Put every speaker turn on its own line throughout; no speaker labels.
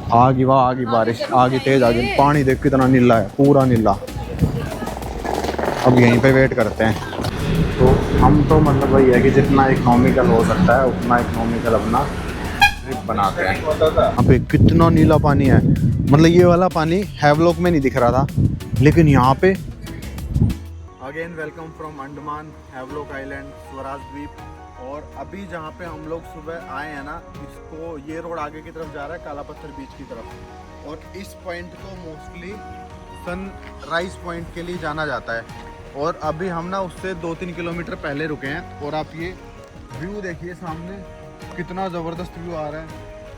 आ गई वाह, आ गई बारिश, आ गई तेज, आ गई। पानी देख कितना नीला है, पूरा नीला। अब यहीं पे वेट करते हैं। तो हम तो मतलब वही है कि जितना इकोनॉमिकल हो सकता है उतना इकोनॉमिकल अपना ट्रिप बनाते हैं। अबे कितना नीला पानी है, मतलब ये वाला पानी हैवलॉक में नहीं दिख रहा था, लेकिन यहाँ पे। Again welcome from Andaman Havelock island, Swaraj द्वीप। और अभी जहाँ पे हम लोग सुबह आए हैं ना, इसको ये रोड आगे की तरफ जा रहा है काला पत्थर बीच की तरफ। और इस पॉइंट को मोस्टली सनराइज पॉइंट के लिए जाना जाता है। और अभी हम ना उससे 2-3 किलोमीटर पहले रुके हैं। और आप ये व्यू देखिए सामने, कितना ज़बरदस्त व्यू आ रहा है।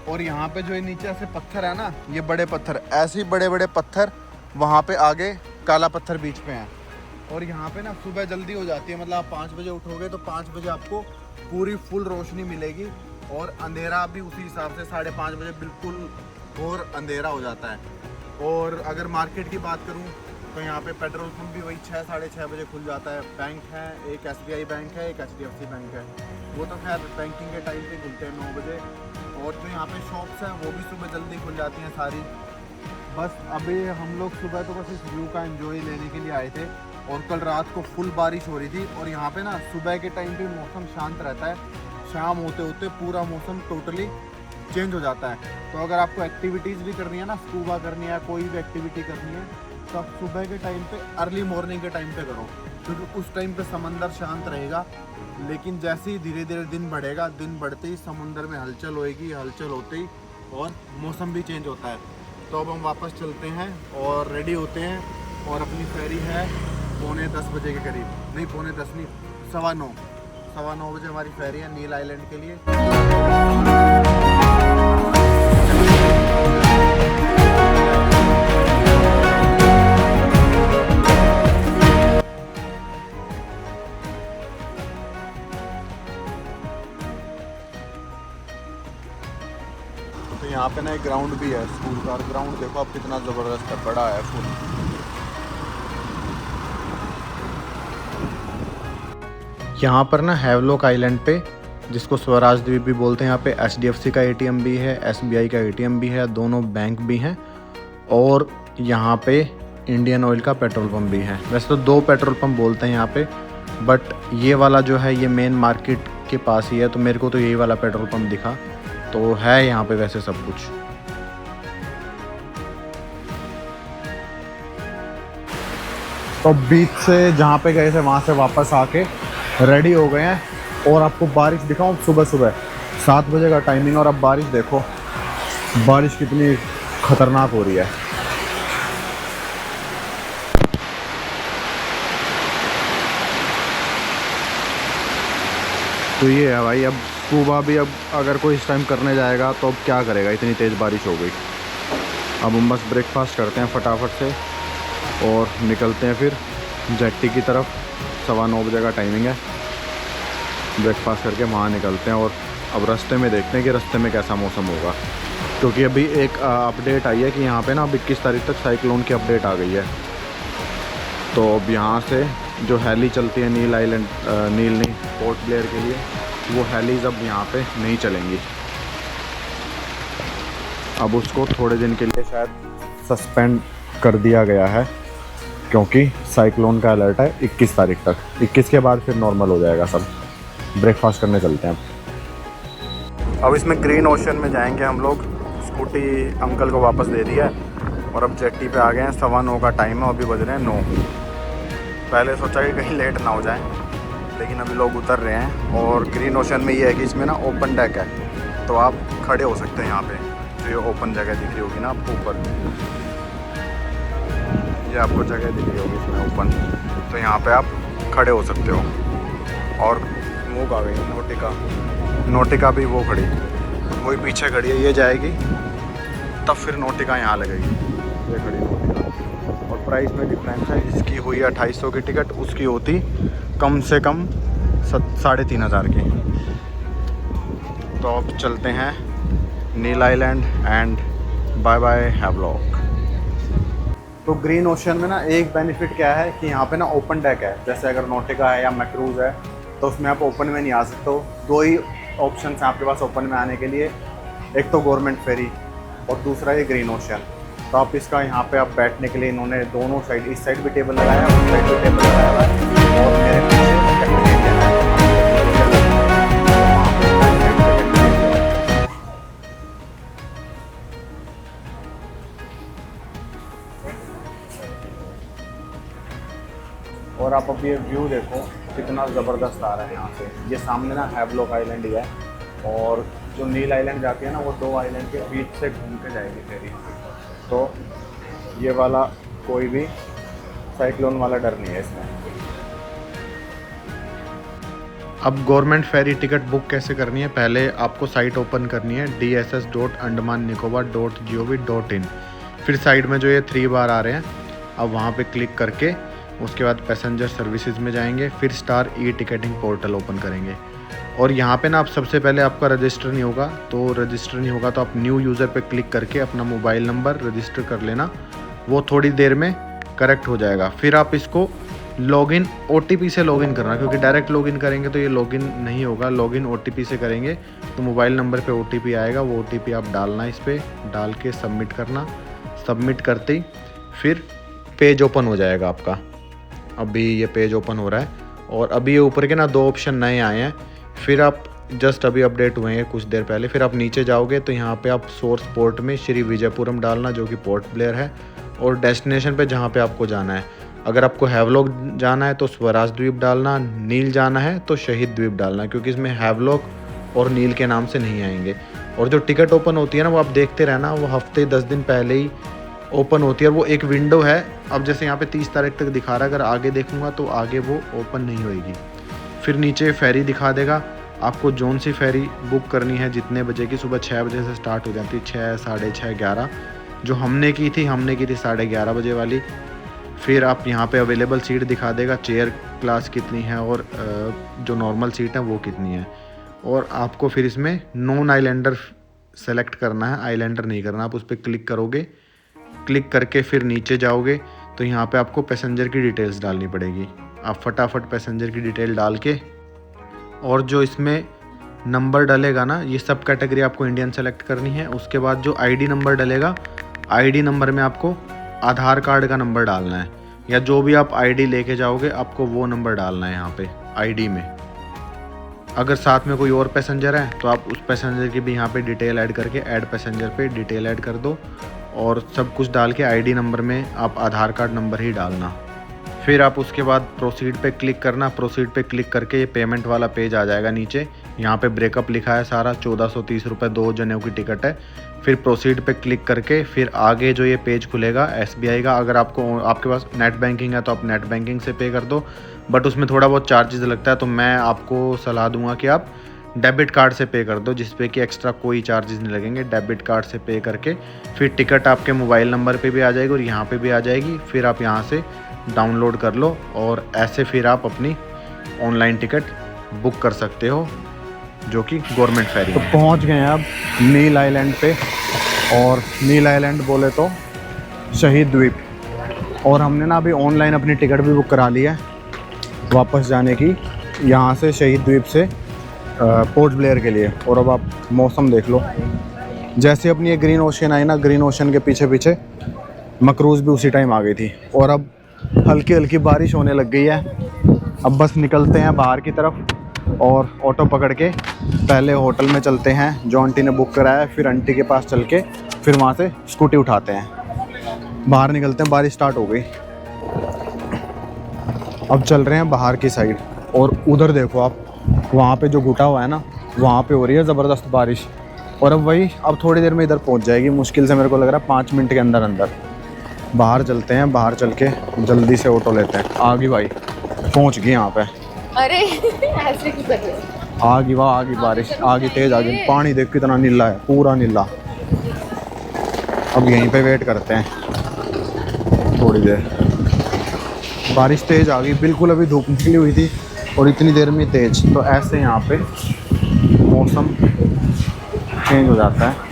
और यहाँ पे जो ये नीचे ऐसे पत्थर है ना, ये बड़े पत्थर, ऐसे बड़े बड़े पत्थर वहाँ पे आगे काला पत्थर बीच पे हैं। और यहाँ पे ना सुबह जल्दी हो जाती है, मतलब आप 5 बजे उठोगे तो 5 बजे आपको पूरी फुल रोशनी मिलेगी। और अंधेरा भी उसी हिसाब से 5:30 बजे बिल्कुल और अंधेरा हो जाता है। और अगर मार्केट की बात करूँ तो यहाँ पे पेट्रोल पंप भी वही 6-6:30 बजे खुल जाता है। बैंक है, एक SBI बैंक है, एक HDFC बैंक है। वो तो खैर बैंकिंग के टाइम पे खुलते हैं 9 बजे। और जो यहाँ पे शॉप्स हैं वो भी सुबह जल्दी खुल जाती हैं सारी। बस अभी हम लोग सुबह तो बस इस व्यू का एंजॉय लेने के लिए आए थे। और कल रात को फुल बारिश हो रही थी। और यहाँ पे ना सुबह के टाइम पे मौसम शांत रहता है, शाम होते होते पूरा मौसम टोटली चेंज हो जाता है। तो अगर आपको एक्टिविटीज़ भी करनी है ना, स्कूबा करनी है, कोई भी एक्टिविटी करनी है, तो आप सुबह के टाइम पे, अर्ली मॉर्निंग के टाइम पे करो, क्योंकि उस टाइम पे समंदर शांत रहेगा। लेकिन जैसे ही धीरे धीरे दिन बढ़ेगा, दिन बढ़ते ही समुंदर में हलचल होएगी, हलचल होते ही और मौसम भी चेंज होता है। तो अब हम वापस चलते हैं और रेडी होते हैं। और अपनी फेरी है 9:45 बजे के करीब, नहीं 9:45 नहीं, 9:15 बजे हमारी फेरी है नील आइलैंड के लिए। तो यहाँ पे ना एक ग्राउंड भी है स्कूल का। और ग्राउंड देखो अब कितना ज़बरदस्त है, बड़ा है फुल। यहाँ पर ना हैवलॉक आइलैंड पे, जिसको स्वराज द्वीप भी बोलते हैं, यहाँ पे HDFC का ATM भी है, SBI का ATM भी है, दोनों बैंक भी हैं। और यहाँ पे इंडियन ऑयल का पेट्रोल पंप भी है। वैसे तो 2 पेट्रोल पंप बोलते हैं यहाँ पे, बट ये वाला जो है ये मेन मार्केट के पास ही है, तो मेरे को तो यही वाला पेट्रोल पंप दिखा। तो है यहाँ पे वैसे सब कुछ। तो बीच से जहाँ पे गए थे वहाँ से वापस आके रेडी हो गए हैं। और आपको बारिश दिखाऊं, सुबह सुबह 7 बजे का टाइमिंग, और अब बारिश देखो, बारिश कितनी खतरनाक हो रही है। तो ये है भाई, अब स्कूबा भी अब अगर कोई इस टाइम करने जाएगा तो अब क्या करेगा, इतनी तेज़ बारिश हो गई। अब हम बस ब्रेकफास्ट करते हैं फटाफट से और निकलते हैं फिर जेट्टी की तरफ। 9:15 बजे का टाइमिंग है। ब्रेकफास्ट करके वहाँ निकलते हैं। और अब रास्ते में देखते हैं कि रास्ते में कैसा मौसम होगा, क्योंकि अभी एक अपडेट आई है कि यहाँ पे ना अब 21 तारीख तक साइक्लोन की अपडेट आ गई है। तो अब यहाँ से जो हेली चलती है नील आइलैंड, नील नहीं, पोर्ट ब्लेयर के लिए, वो हेलीज अब यहाँ पे नहीं चलेंगी। अब उसको थोड़े दिन के लिए शायद सस्पेंड कर दिया गया है, क्योंकि साइक्लोन का अलर्ट है 21 तारीख तक। 21 के बाद फिर नॉर्मल हो जाएगा सब। ब्रेकफास्ट करने चलते हैं अब इसमें ग्रीन ओशन में जाएंगे हम लोग। स्कूटी अंकल को वापस दे दिया है और अब जेट्टी पे आ गए हैं। 9:15 का टाइम है, अभी बज रहे हैं 9। पहले सोचा कि कहीं लेट ना हो जाए, लेकिन अभी लोग उतर रहे हैं। और ग्रीन ओशन में ये है कि इसमें ना ओपन डेक है, तो आप खड़े हो सकते हैं यहाँ पे। तो ये ओपन जगह दिख रही होगी ना आपको ऊपर, ये आपको जगह दिख रही होगी इसमें ओपन, तो यहाँ पे आप खड़े हो सकते हो। और मूव आ गई नोटिका भी वो खड़ी, वही पीछे खड़ी है, ये जाएगी तब फिर नोटिका यहाँ लगेगी। ये खड़ी नोटिका। और प्राइस में डिफरेंस है, इसकी हुई 2800 की टिकट, उसकी होती कम से कम 3,500 की। तो अब चलते हैं Neil island and bye bye Havelock. तो ग्रीन ओशन में ना एक बेनिफिट क्या है कि यहाँ पे ना ओपन डेक है। जैसे अगर नोटिका है या मैक्रूज़ है तो उसमें आप ओपन में नहीं आ सकते हो। 2 ही ऑप्शन हैं आपके पास ओपन में आने के लिए, एक तो गवर्नमेंट फेरी और दूसरा है ग्रीन ओशन। तो आप इसका यहाँ पे आप बैठने के लिए इन्होंने दोनों साइड, इस साइड भी टेबल लगाया है, उस साइड भी टेबल लगाया हुआ है और मेरे पीछे कैफेटेरिया है। और आप अब ये व्यू देखो कितना ज़बरदस्त आ रहा है यहाँ से। ये सामने ना हैवलॉक आइलैंड ही है और जो नील आइलैंड जाती है ना वो दो आइलैंड के बीच से घूम के जाएगी फेरी। तो ये वाला कोई भी साइक्लोन वाला डर नहीं है इसमें। अब गवर्नमेंट फेरी टिकट बुक कैसे करनी है, पहले आपको साइट ओपन करनी है dss.andamannicobar.gov.in। फिर साइड में जो ये 3 बार आ रहे हैं अब वहाँ पे क्लिक करके उसके बाद पैसेंजर सर्विसेज में जाएंगे, फिर star e ticketing portal open करेंगे। और यहाँ पे ना आप सबसे पहले आपका रजिस्टर नहीं होगा, तो रजिस्टर नहीं होगा तो आप न्यू यूज़र पे क्लिक करके अपना मोबाइल नंबर रजिस्टर कर लेना, वो थोड़ी देर में करेक्ट हो जाएगा। फिर आप इसको लॉगिन OTP से लॉगिन करना, क्योंकि डायरेक्ट लॉगिन करेंगे तो ये लॉगिन नहीं होगा, लॉगिन OTP से करेंगे तो मोबाइल नंबर पे OTP आएगा, वो OTP आप डालना, इस पर डाल के सबमिट करना। सबमिट करते ही फिर पेज ओपन हो जाएगा आपका। अभी ये पेज ओपन हो रहा है और अभी ये ऊपर के ना 2 ऑप्शन नए आए हैं। फिर आप जस्ट अभी अपडेट हुए हैं कुछ देर पहले। फिर आप नीचे जाओगे तो यहाँ पे आप सोर्स पोर्ट में श्री विजयपुरम डालना जो कि पोर्ट ब्लेयर है, और डेस्टिनेशन पे जहाँ पे आपको जाना है, अगर आपको हैवलॉक जाना है तो स्वराज द्वीप डालना, नील जाना है तो शहीद द्वीप डालना, क्योंकि इसमें हैवलॉक और नील के नाम से नहीं आएंगे। और जो टिकट ओपन होती है ना वो आप देखते रहना, वो हफ्ते 10 दिन पहले ही ओपन होती है और वो एक विंडो है। अब जैसे यहाँ पे 30 तारीख तक दिखा रहा है, अगर आगे देखूँगा तो आगे वो ओपन नहीं होएगी। फिर नीचे फेरी दिखा देगा आपको जोन सी फेरी बुक करनी है, जितने बजे की, सुबह 6 बजे से स्टार्ट हो जाती है, 6, 6:30, 11। जो हमने की थी 11:30 बजे वाली। फिर आप यहाँ पे अवेलेबल सीट दिखा देगा, चेयर क्लास कितनी है और जो नॉर्मल सीट है वो कितनी है। और आपको फिर इसमें नॉन आइलैंडर सेलेक्ट करना है, आइलैंडर नहीं करना। आप उस पर क्लिक करोगे, क्लिक करके फिर नीचे जाओगे तो यहाँ पे आपको पैसेंजर की डिटेल्स डालनी पड़ेगी। आप फटाफट पैसेंजर की डिटेल डाल के, और जो इसमें नंबर डलेगा ना, ये सब कैटेगरी आपको इंडियन सेलेक्ट करनी है। उसके बाद जो ID नंबर डलेगा, ID नंबर में आपको आधार कार्ड का नंबर डालना है, या जो भी आप ID लेके जाओगे आपको वो नंबर डालना है यहाँ पे ID में। अगर साथ में कोई और पैसेंजर है तो आप उस पैसेंजर की भी यहाँ पे डिटेल ऐड करके ऐड पैसेंजर पे डिटेल ऐड कर दो, और सब कुछ डाल के ID नंबर में आप आधार कार्ड नंबर ही डालना। फिर आप उसके बाद प्रोसीड पे क्लिक करना। प्रोसीड पे क्लिक करके ये पेमेंट वाला पेज आ जाएगा नीचे, यहाँ पे ब्रेकअप लिखा है सारा, 1430 रुपये 2 जनों की टिकट है। फिर प्रोसीड पे क्लिक करके फिर आगे जो ये पेज खुलेगा SBI का, अगर आपके पास नेट बैंकिंग है तो आप नेट बैंकिंग से पे कर दो, बट उसमें थोड़ा बहुत चार्जेस लगता है, तो मैं आपको सलाह दूंगा कि आप डेबिट कार्ड से पे कर दो, जिस पे कि एक्स्ट्रा कोई चार्जेस नहीं लगेंगे। डेबिट कार्ड से पे करके फिर टिकट आपके मोबाइल नंबर पे भी आ जाएगी और यहाँ पे भी आ जाएगी। फिर आप यहाँ से डाउनलोड कर लो और ऐसे फिर आप अपनी ऑनलाइन टिकट बुक कर सकते हो, जो कि गवर्नमेंट फेरी। तो पहुँच गए हैं अब नील आइलैंड पे, और नील आइलैंड बोले तो शहीद द्वीप। और हमने ना अभी ऑनलाइन अपनी टिकट भी बुक करा ली है वापस जाने की, यहाँ से शहीद द्वीप से पोर्ट ब्लेयर के लिए। और अब आप मौसम देख लो, जैसे अपनी ये ग्रीन ओशन आई ना, ग्रीन ओशन के पीछे पीछे मकरूज़ भी उसी टाइम आ गई थी, और अब हल्की हल्की बारिश होने लग गई है। अब बस निकलते हैं बाहर की तरफ और ऑटो पकड़ के पहले होटल में चलते हैं जो आंटी ने बुक कराया है, फिर आंटी के पास चल के फिर वहाँ से स्कूटी उठाते हैं, बाहर निकलते हैं। बारिश स्टार्ट हो गई, अब चल रहे हैं बाहर की साइड। और उधर देखो आप, वहाँ पे जो घुटा हुआ है ना, वहाँ पे हो रही है ज़बरदस्त बारिश। और अब वही अब थोड़ी देर में इधर पहुँच जाएगी, मुश्किल से मेरे को लग रहा है 5 मिनट के अंदर अंदर। बाहर चलते हैं, बाहर चल के जल्दी से ऑटो लेते हैं। आ गई भाई, पहुँच गई यहाँ पे।
अरे ऐसे क्यों कर रहे हो?
आ गई, वाह आ गई बारिश, आ गई तेज़ आ गई। पानी देख कितना नीला है, पूरा नीला। अब यहीं पे वेट करते हैं थोड़ी देर। बारिश तेज़ आ गई, बिल्कुल अभी धूप निकली हुई थी और इतनी देर में तेज़। तो ऐसे यहाँ पे मौसम चेंज हो जाता है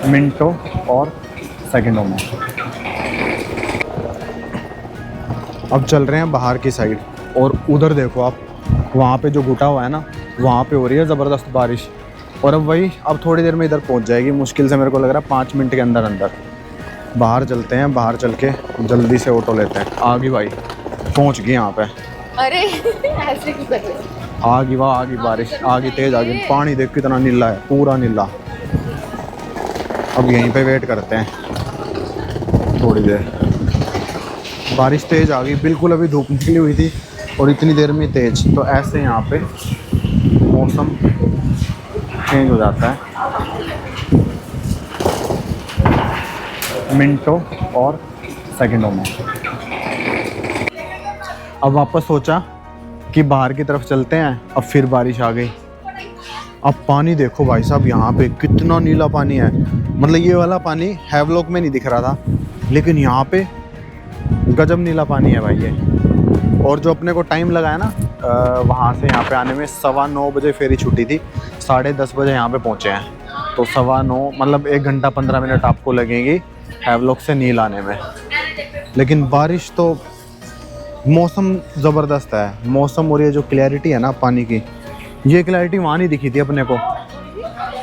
मिनटों और सेकंडों में। अब चल रहे हैं बाहर की साइड, और उधर देखो आप, वहाँ पे जो घुटा हुआ है ना, वहाँ पे हो रही है ज़बरदस्त बारिश। और अब वही अब थोड़ी देर में इधर पहुंच जाएगी, मुश्किल से मेरे को लग रहा है 5 मिनट के अंदर अंदर। बाहर चलते हैं, बाहर चल के जल्दी से ऑटो लेते हैं। आ गई भाई, पहुंच गई यहाँ पे।
अरे ऐसे क्यों कर रहे हो?
आ गई, वाह आ गई बारिश, आ गई तेज आ गई। पानी देख कितना नीला है, पूरा नीला। अब यहीं पे वेट करते हैं थोड़ी देर। बारिश तेज आ गई बिल्कुल, अभी धूप निकली हुई थी और इतनी देर में तेज। तो ऐसे यहाँ पे मौसम चेंज हो जाता है मिनटों और सेकंडों में। अब वापस सोचा कि बाहर की तरफ चलते हैं, अब फिर बारिश आ गई। अब पानी देखो भाई साहब, यहाँ पे कितना नीला पानी है। मतलब ये वाला पानी हैवलॉक में नहीं दिख रहा था, लेकिन यहाँ पे गजब नीला पानी है भाई ये। और जो अपने को टाइम लगाया ना वहाँ से यहाँ पे आने में, 9:15 बजे फेरी छुट्टी थी, 10:30 बजे यहाँ पे पहुँचे हैं। तो 9:15 मतलब 1 घंटा 15 मिनट आपको लगेंगी हैवलॉक से नील आने में। लेकिन बारिश तो, मौसम ज़बरदस्त है मौसम। और ये जो क्लैरिटी है ना पानी की, ये क्लैरिटी वहाँ नहीं दिखी थी अपने को।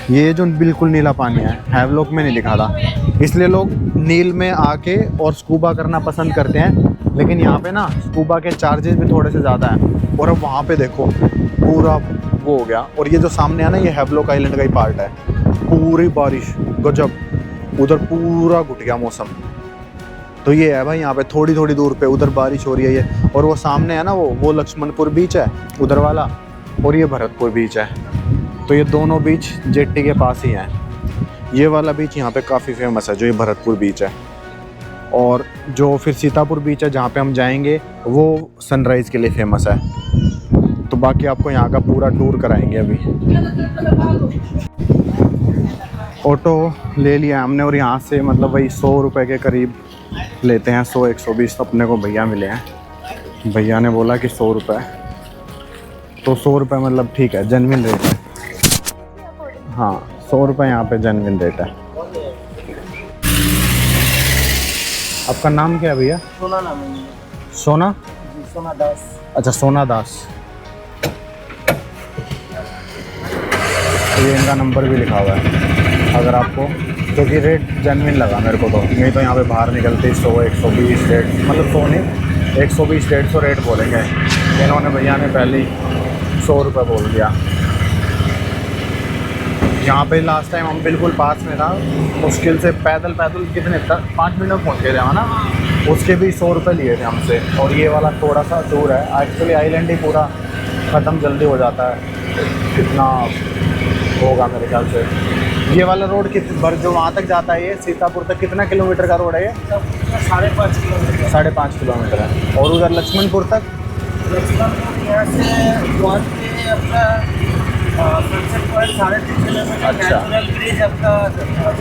ये जो बिल्कुल नीला पानी है हैवलॉक में नहीं दिखा था, इसलिए लोग नील में आके और स्कूबा करना पसंद करते हैं। लेकिन यहाँ पे ना स्कूबा के चार्जेस भी थोड़े से ज़्यादा हैं। और अब वहाँ पे देखो पूरा वो हो गया। और ये जो सामने है ना, ये हैवलॉक आइलैंड का ही पार्ट है। पूरी बारिश गजब, उधर पूरा घुट गया मौसम। तो ये है भाई यहाँ पे थोड़ी थोड़ी दूर पे उधर बारिश हो रही है ये। और वो सामने है ना, वो लक्ष्मणपुर बीच है उधर वाला, और ये भरतपुर बीच है। तो ये दोनों बीच जेट्टी के पास ही हैं। ये वाला बीच यहाँ पे काफ़ी फेमस है, जो ये भरतपुर बीच है। और जो फिर सीतापुर बीच है जहाँ पे हम जाएंगे, वो सनराइज़ के लिए फेमस है। तो बाकी आपको यहाँ का पूरा टूर कराएंगे अभी। ऑटो ले लिया हमने, और यहाँ से मतलब वही 100 रुपये के करीब लेते हैं। 100-120 अपने को भैया मिले हैं। भैया ने बोला कि 100 रुपये, तो 100 रुपये मतलब ठीक है, जेन्युइन रेट है। हाँ 100 रुपये यहाँ पे जेन्युइन रेट है। आपका नाम क्या है भैया?
सोना नाम है।
सोना?
सोना दास।
अच्छा सोना दास। ये इनका नंबर भी लिखा हुआ है अगर आपको, क्योंकि रेट जेन्युइन लगा मेरे को। तो नहीं तो यहाँ पे बाहर निकलते 100-120 रेट, मतलब 100 नहीं 120-150 रेट बोलेंगे। इन्होंने भैया ने पहले ही 100 रुपये बोल दिया। यहाँ पे लास्ट टाइम हम बिल्कुल पास में था, मुश्किल से पैदल कितने 5 मिनट में पहुँच गए थे ना, उसके भी 100 रुपये लिए थे हमसे। और ये वाला थोड़ा सा दूर है एक्चुअली, आइलैंड ही पूरा ख़त्म जल्दी हो जाता है। कितना होगा मेरे ख्याल से ये वाला रोड जो वहाँ तक जाता है, ये सीतापुर तक कितना किलोमीटर का रोड है ये?
5.5 किलोमीटर।
5.5 किलोमीटर है। और उधर लक्ष्मणपुर तक?
लक्ष्मणपुर यहाँ से द्वार पे अपना सनसेट पॉइंट 3.5 किलोमीटर।
अच्छा।
नेशनल ब्रिज आपका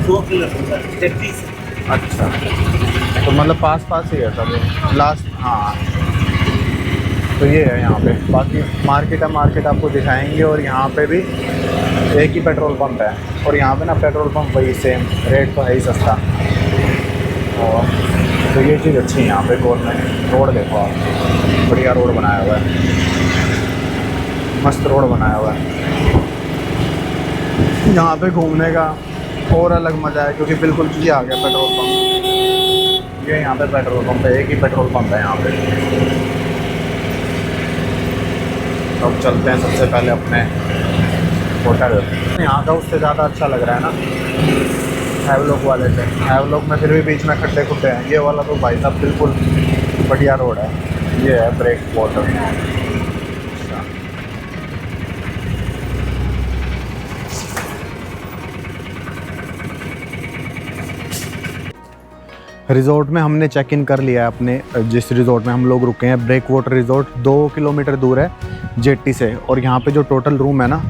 2 किलोमीटर जेट्टी से।
अच्छा, तो मतलब पास ही है सब लास्ट। हाँ तो ये है यहाँ पे। बाकी मार्केट आपको दिखाएंगे। और यहाँ पे भी एक ही पेट्रोल पंप है, और यहाँ पे ना पेट्रोल पंप वही सेम रेट तो है ही, सस्ता। और तो ये चीज़ अच्छी है यहाँ पे। गवर्नमेंट रोड देखो आप, बढ़िया रोड बनाया हुआ है, मस्त रोड बनाया हुआ है। यहाँ पे घूमने का और अलग मज़ा है, क्योंकि बिल्कुल ये आ गया पेट्रोल पंप। ये यहाँ पे पेट्रोल पंप है, एक ही पेट्रोल पंप है यहाँ पे। अब चलते हैं सबसे पहले अपने होटल। यहाँ का उससे ज़्यादा अच्छा लग रहा है ना हैवलॉक वाले से। हैवलॉक में फिर भी बीच में खड्डे खुड्डे हैं, ये वाला तो भाई साहब बिल्कुल बढ़िया रोड है। ये है ब्रेक वाटर। रिज़ॉर्ट में हमने चेक इन कर लिया है अपने, जिस रिज़ॉर्ट में हम लोग रुके हैं, ब्रेक वाटर रिज़ॉर्ट 2 किलोमीटर दूर है जेट्टी से। और यहाँ पे जो टोटल रूम है ना,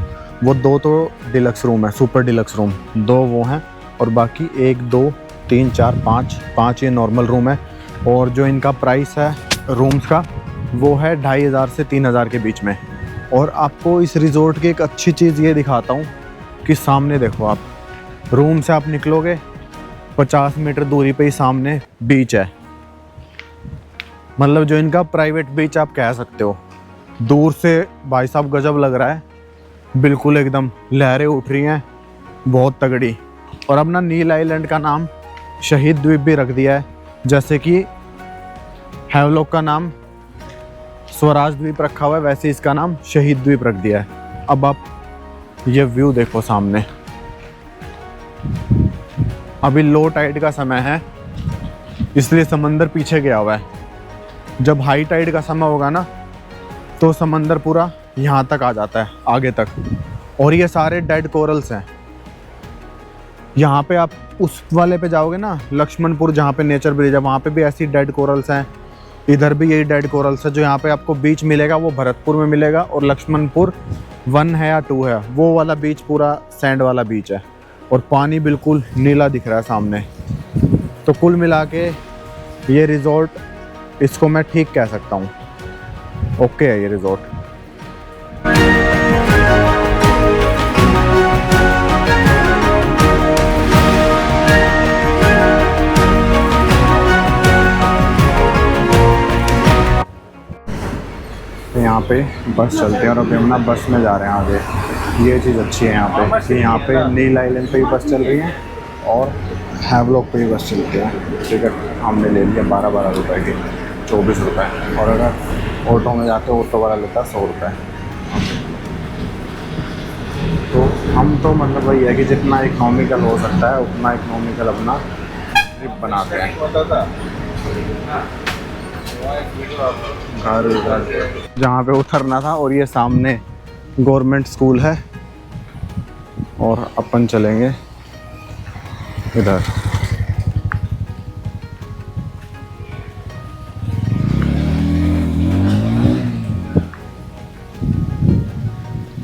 वो 2 तो डिलक्स रूम है, सुपर डिलक्स रूम 2 वो हैं, और बाकी 1 2 3 4 5 ये नॉर्मल रूम है। और जो इनका प्राइस है रूम्स का, वो है 2500 से 3000 के बीच में। और आपको इस रिज़ॉर्ट की एक अच्छी चीज़ ये दिखाता हूँ कि सामने देखो आप, रूम से आप निकलोगे 50 मीटर दूरी पे ही सामने बीच है। मतलब जो इनका प्राइवेट बीच आप कह सकते हो। दूर से भाई साहब गजब लग रहा है। बिल्कुल एकदम लहरें उठ रही हैं बहुत तगड़ी। और अब ना नील आइलैंड का नाम शहीद द्वीप भी रख दिया है, जैसे कि हैवलॉक का नाम स्वराज द्वीप रखा हुआ है, वैसे इसका नाम शहीद द्वीप रख दिया है। अब आप ये व्यू देखो सामने। अभी लो टाइड का समय है, इसलिए समंदर पीछे गया हुआ है। जब हाई टाइड का समय होगा ना तो समंदर पूरा यहाँ तक आ जाता है, आगे तक। और ये सारे डेड कोरल्स हैं। यहाँ पे आप उस वाले पे जाओगे ना, लक्ष्मणपुर जहाँ पे नेचर ब्रिज है, वहाँ पे भी ऐसी डेड कोरल्स हैं। इधर भी यही डेड कोरल्स है। जो यहाँ पे आपको बीच मिलेगा वो भरतपुर में मिलेगा, और लक्ष्मणपुर 1 है या 2 है, वो वाला बीच पूरा सैंड वाला बीच है। और पानी बिल्कुल नीला दिख रहा है सामने। तो कुल मिला के ये रिजॉर्ट, इसको मैं ठीक कह सकता हूँ, ओके है ये रिजॉर्ट। यहाँ पे बस चलते हैं और अभी हम ना बस में जा रहे हैं आगे। ये चीज़ अच्छी है यहाँ पे कि यहाँ पे नील आइलैंड पे भी बस चल रही है और हैवलॉक पे भी बस चलती है। टिकट हमने ले लिया 12-12 रुपए की, 24 रुपये। और अगर ऑटो में जाते हो, ऑटो वाला लेता है 100 रुपये। तो हम तो मतलब वही है कि जितना इकोनॉमिकल हो सकता है उतना इकोनॉमिकल अपना ट्रिप बनाते हैं। घर जहाँ पे उतरना था, और ये सामने गवर्नमेंट स्कूल है। और अपन चलेंगे इधर।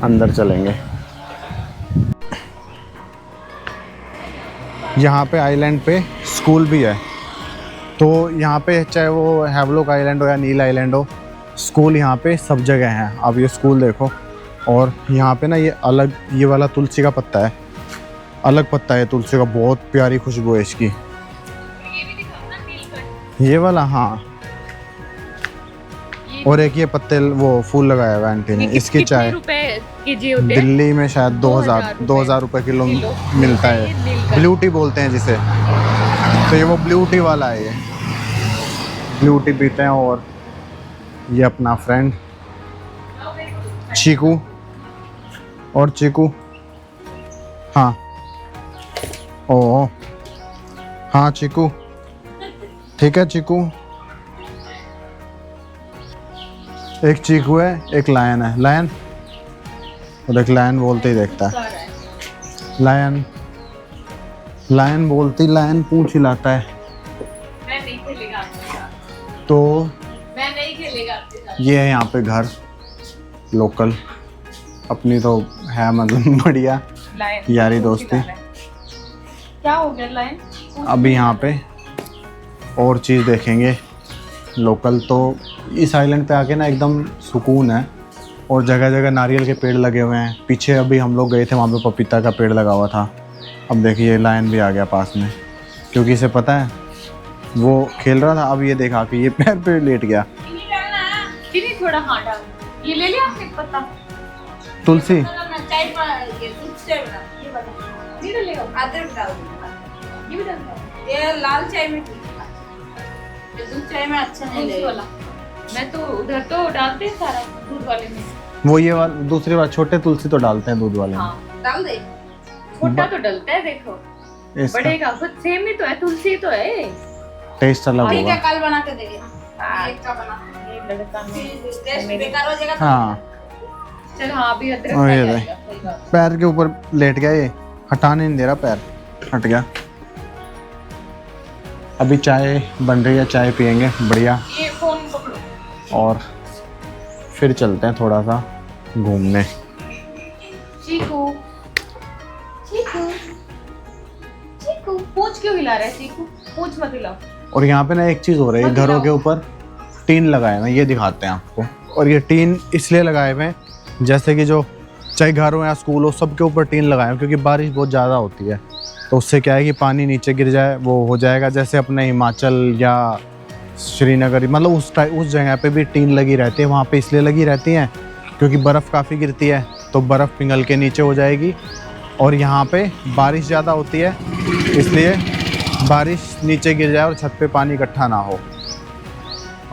अंदर चलेंगे। यहाँ पे आइलैंड पे स्कूल भी है। तो यहाँ पे चाहे वो हैवलॉक आइलैंड हो या नील आइलैंड हो, स्कूल यहाँ पे सब जगह हैं। अब ये स्कूल देखो। और यहाँ पे ना ये अलग, ये वाला तुलसी का पत्ता है, अलग पत्ता है तुलसी का, बहुत प्यारी खुशबू है इसकी। ये वाला, हाँ। और एक ये पत्ते वो फूल लगाया हुआ आंटी ने। इसकी चाय दिल्ली में शायद 2000 रुपये किलो मिलता है। ब्लू टी बोलते हैं जिसे। तो ये वो ब्लू टी वाला है, ये ब्लू टी पीते हैं। और ये अपना फ्रेंड चीकू, और चीकू, हाँ, ओ हाँ चीकू, ठीक है चीकू। एक चीकू है, एक लायन है। लायन, और एक लायन बोलते ही देखता है। लायन, लायन बोलती, लायन पूंछ हिलाता है।
मैं नहीं खेलेगा
तो
मैं नहीं खेलेगा।
ये है यहाँ पे घर लोकल अपनी, तो है मतलब बढ़िया यारी दोस्ती।
क्या हो गया लाइन?
अभी यहाँ पे और चीज़ देखेंगे लोकल। तो इस आइलैंड पे आके ना एकदम सुकून है। और जगह जगह नारियल के पेड़ लगे हुए हैं। पीछे अभी हम लोग गए थे, वहाँ पे पपीता का पेड़ लगा हुआ था। अब देखिए लायन भी आ गया पास में, क्योंकि इसे पता है वो खेल रहा था। अब ये देखा कि ये पैर पे लेट गया।
थोड़ा हाँ डाल। ये ले लिया आपने पत्ता?
तुलसी,
चाय ये डालेगा, अदरक डाल, ये भी डालता। ये लाल चाय में, दूध चाय में अच्छा नहीं लगेगा। मैं तो उधर तो डालते हैं सारा दूध वाले में। वो
ये वाला दूसरी बात, छोटे तुलसी तो डालते हैं दूध वाले में।
हाँ, डाल दे। छोटा तो डलता है, देखो बड़े का खुद सेम ही तो है, तुलसी तो है,
टेस्ट अलग होगा।
कल बना के देंगे। एक का बना, ये लड़का में टेस्ट बेकार हो जाएगा।
हाँ
चल, हाँ अभी अदरक
पैर के ऊपर लेट गया, ये हटाने नहीं दे रहा, पैर हट गया। अभी चाय बन रही है, चाय पियेंगे बढ़िया।
ये फोन पकड़ो
और फिर चलते हैं थोड़ा सा घूमने।
चीकू, चीकू, चीकू, पूंछ क्यों हिला रहा है चीकू? पूंछ मत हिलाओ।
और यहाँ पे ना एक चीज़ हो रही है, घरों के ऊपर टीन लगाए हुए, ये दिखाते हैं आपको। और ये टीन इसलिए लगाए हुए हैं, जैसे कि जो चाहे घर हो या स्कूल हो, सबके ऊपर टीन लगाए हैं, क्योंकि बारिश बहुत ज़्यादा होती है। तो उससे क्या है कि पानी नीचे गिर जाए, वो हो जाएगा। जैसे अपने हिमाचल या श्रीनगर, मतलब उस जगह पे भी टीन लगी रहती है। वहाँ पे इसलिए लगी रहती हैं क्योंकि बर्फ़ काफ़ी गिरती है तो बर्फ़ पिघल के नीचे हो जाएगी। और यहाँ पे बारिश ज़्यादा होती है, इसलिए बारिश नीचे गिर जाए और छत पे पानी इकट्ठा ना हो।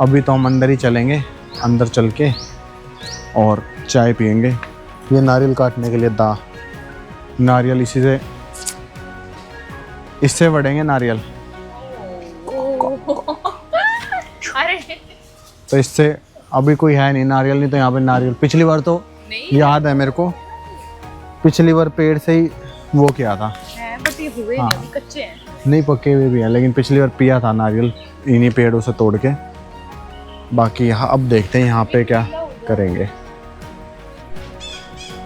अभी तो हम अंदर ही चलेंगे, अंदर चल के और चाय पियेंगे। ये नारियल काटने के लिए दा, नारियल इससे बढ़ेंगे नारियल।
अरे
तो इससे अभी कोई है नहीं नारियल, नहीं तो यहाँ पे नारियल पिछली बार तो याद है मेरे को, पिछली बार पेड़ से ही वो किया था।
बट ये हुए
हाँ।
नहीं, अभी कच्चे हैं।
नहीं पके हुए भी हैं, लेकिन पिछली बार पिया था नारियल इन्हीं पेड़ों से तोड़ के। बाकी यहाँ अब देखते हैं यहाँ पे क्या करेंगे।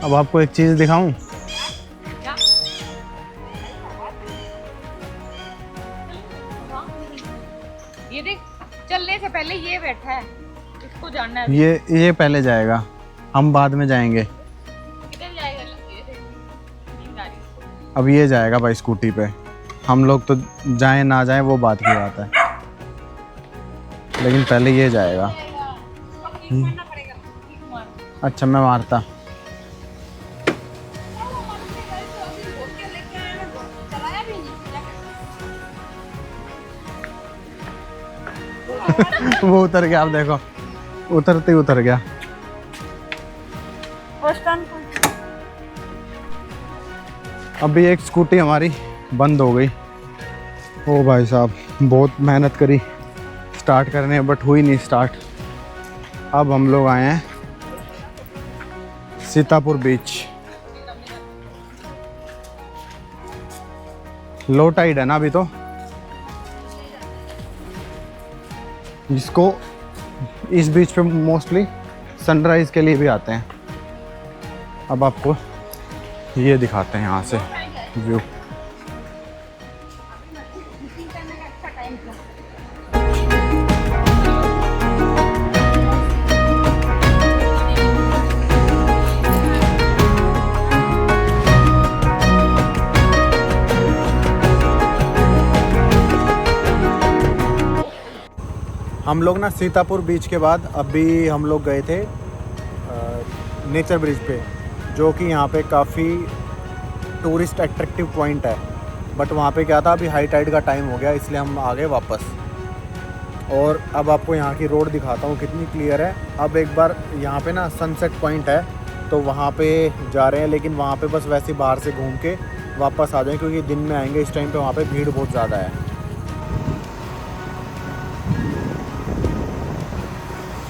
अब आपको एक चीज़ दिखाऊं,
क्या? ये देख, चलने से पहले ये बैठा है, इसको जानना है।
ये पहले जाएगा, हम बाद में जाएंगे।
किधर जाएगा? ये देख, नींद आ रही है।
अब ये जाएगा भाई स्कूटी पे, हम लोग तो जाएं ना जाएं वो बात की बात है, लेकिन पहले ये जाएगा।
मारना पड़ेगा, ठीक मार।
अच्छा मैं मारता। वो उतर गया, आप देखो उतरते ही उतर गया। अभी एक स्कूटी हमारी बंद हो गई। ओ भाई साहब बहुत मेहनत करी स्टार्ट करने, बट हुई नहीं स्टार्ट। अब हम लोग आए हैं सीतापुर बीच। लो टाइड है ना अभी तो, जिसको इस बीच पे मोस्टली सनराइज के लिए भी आते हैं। अब आपको ये दिखाते हैं यहाँ से व्यू। हम लोग ना सीतापुर बीच के बाद अभी हम लोग गए थे नेचर ब्रिज पे, जो कि यहाँ पे काफ़ी टूरिस्ट अट्रैक्टिव पॉइंट है। बट वहाँ पे क्या था, अभी हाई टाइड का टाइम हो गया, इसलिए हम आ गए वापस। और अब आपको यहाँ की रोड दिखाता हूँ कितनी क्लियर है। अब एक बार यहाँ पे ना सनसेट पॉइंट है, तो वहाँ पे जा रहे हैं, लेकिन वहाँ पे बस वैसे बाहर से घूम के वापस आ जाएं, क्योंकि दिन में आएंगे इस टाइम पे वहाँ पे भीड़ बहुत ज़्यादा है।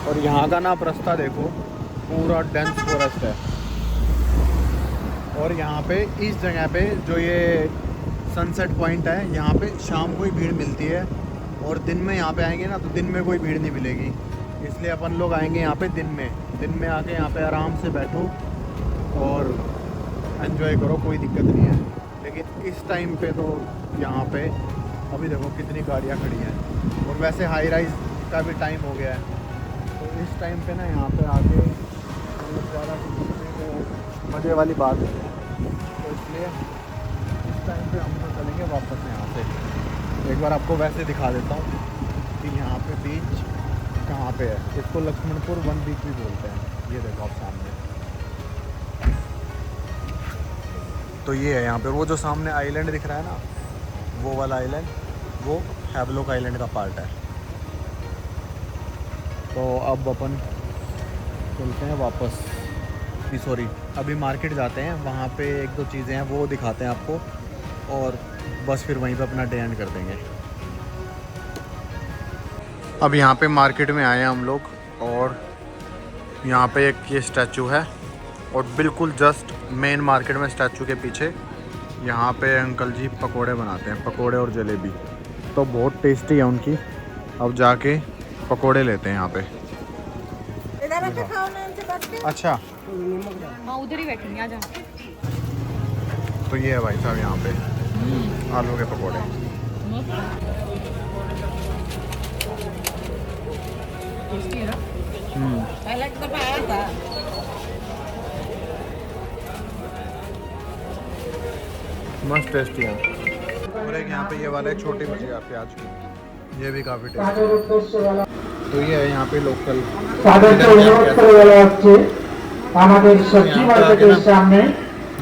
और यहाँ का ना आप रास्ता देखो, पूरा डेंस फॉरेस्ट है। और यहाँ पे इस जगह पे जो ये सनसेट पॉइंट है, यहाँ पे शाम को ही भीड़ मिलती है, और दिन में यहाँ पे आएंगे ना तो दिन में कोई भीड़ नहीं मिलेगी। इसलिए अपन लोग आएंगे यहाँ पे दिन में आके यहाँ पे आराम से बैठो और एंजॉय करो, कोई दिक्कत नहीं है। लेकिन इस टाइम पे तो यहाँ पे अभी देखो कितनी गाड़ियाँ खड़ी हैं, और वैसे हाई राइज का भी टाइम हो गया है, तो इस टाइम पे ना यहाँ पे आके ज़्यादा मज़े वाली बात है। तो इसलिए इस टाइम पे हम तो चलेंगे वापस यहाँ से। एक बार आपको वैसे दिखा देता हूँ कि यहाँ पे बीच कहाँ पे है। इसको लक्ष्मणपुर वन बीच भी बोलते हैं। ये देखो आप सामने, तो ये है यहाँ पे। वो जो सामने आइलैंड दिख रहा है ना, वो वाला आइलैंड, वो हैवलॉक आइलैंड का पार्ट है। तो अब अपन चलते हैं वापस, सॉरी अभी मार्केट जाते हैं, वहाँ पे एक दो चीज़ें हैं वो दिखाते हैं आपको, और बस फिर वहीं पे अपना डे एंड कर देंगे। अब यहाँ पे मार्केट में आए हैं हम लोग, और यहाँ पे एक ये स्टैचू है, और बिल्कुल जस्ट मेन मार्केट में स्टैचू के पीछे यहाँ पे अंकल जी पकोड़े बनाते हैं, पकोड़े और जलेबी, तो बहुत टेस्टी है उनकी। अब जाके पकोड़े लेते हैं यहाँ पे। अच्छा
हाँ उधर ही बैठेंगे, आ जाओ।
तो ये है भाई साहब यहाँ पे आलू के पकोड़े। मस्त टेस्टी है। और एक यहाँ पे ये वाला है छोटी भुजिया प्याज की, ये भी काफ़ी टेस्टी है। तो ये है यहाँ पे लोकल।
আমাদের সবজি মার্কেটের সামনে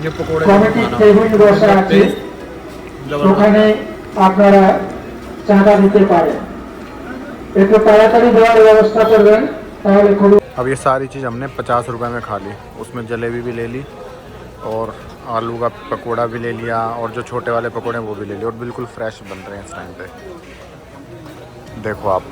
ये पकोड़े
কমিটি টেবিল বসা আছে, ওখানে আপনারা চাঁদা দিতে পারেন। একটু তাড়াতাড়ি দেওয়ার ব্যবস্থা করবেন, তাহলে খুবই।
अब ये सारी चीज़ हमने 50 रुपए में खा ली। उसमें जलेबी भी ले ली और आलू का पकोड़ा भी ले लिया और जो छोटे वाले पकोड़े हैं वो भी ले लिए और बिल्कुल फ्रेश बन रहे हैं इस टाइम पे। देखो आप